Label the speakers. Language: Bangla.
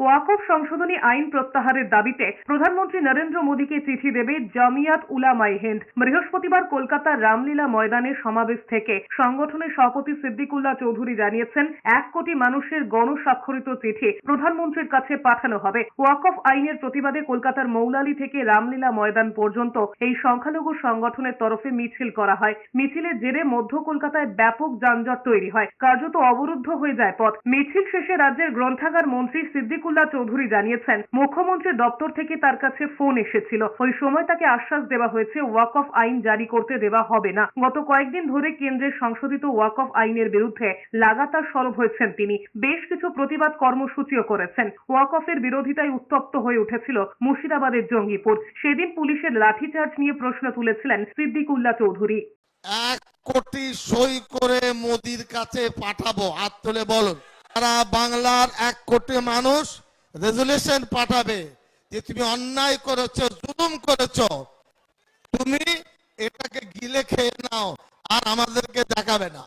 Speaker 1: ওয়াকফ সংশোধনী আইন প্রত্যাহারের দাবিতে প্রধানমন্ত্রী নরেন্দ্র মোদীকে চিঠি দেবে জামিয়াত উলামায়ে হিন্দ। বৃহস্পতিবার কলকাতার রামলীলা ময়দানে সমাবেশ থেকে সংগঠনের সভাপতি সিদ্দিকুল্লাহ চৌধুরী জানিয়েছেন, 1 কোটি মানুষের গণস্বাক্ষরিত চিঠি প্রধানমন্ত্রীর কাছে পাঠানো হবে। ওয়াকফ আইনের প্রতিবাদে কলকাতার মৌলালি থেকে রামলীলা ময়দান পর্যন্ত এই সংখ্যালঘু সংগঠনের তরফে মিছিল করা হয়। মিছিলের জেরে মধ্য কলকাতায় ব্যাপক যানজট তৈরি হয়, কার্যত অবরুদ্ধ হয়ে যায় পথ। মিছিল শেষে রাজ্যের গ্রন্থাগার মন্ত্রী সিদ্দিকুল্লাহ চৌধুরী জানিয়েছেন, মুখ্যমন্ত্রীর দপ্তর থেকে তার কাছে ফোন এসেছিল। ওই সময় তাকে আশ্বাস দেওয়া হয়েছে ওয়াকফ আইন জারি করতে দেওয়া হবে না। গত কয়েকদিন ধরে কেন্দ্রের সংশোধিত ওয়াকফ আইনের বিরুদ্ধে লাগাতার সরব হয়েছেন তিনি। বেশ কিছু প্রতিবাদ কর্মসূচিও করেছেন। ওয়াকফের বিরোধিতায় উত্তপ্ত হয়ে উঠেছিল মুর্শিদাবাদের জঙ্গিপুর। সেদিন পুলিশের লাঠিচার্জ নিয়ে প্রশ্ন তুলেছিলেন সিদ্দিকুল্লাহ চৌধুরী।
Speaker 2: 1 কোটি সই করে মোদির কাছে পাঠাবো, হাত তুলে বলুন। সারা বাংলার 1 কোটি মানুষ রেজুলেশন পাঠাবে যে তুমি অন্যায় করেছো, জুলুম করেছো, তুমি এটাকে গিলে খেয়ে নাও আর আমাদেরকে দেখাবে না।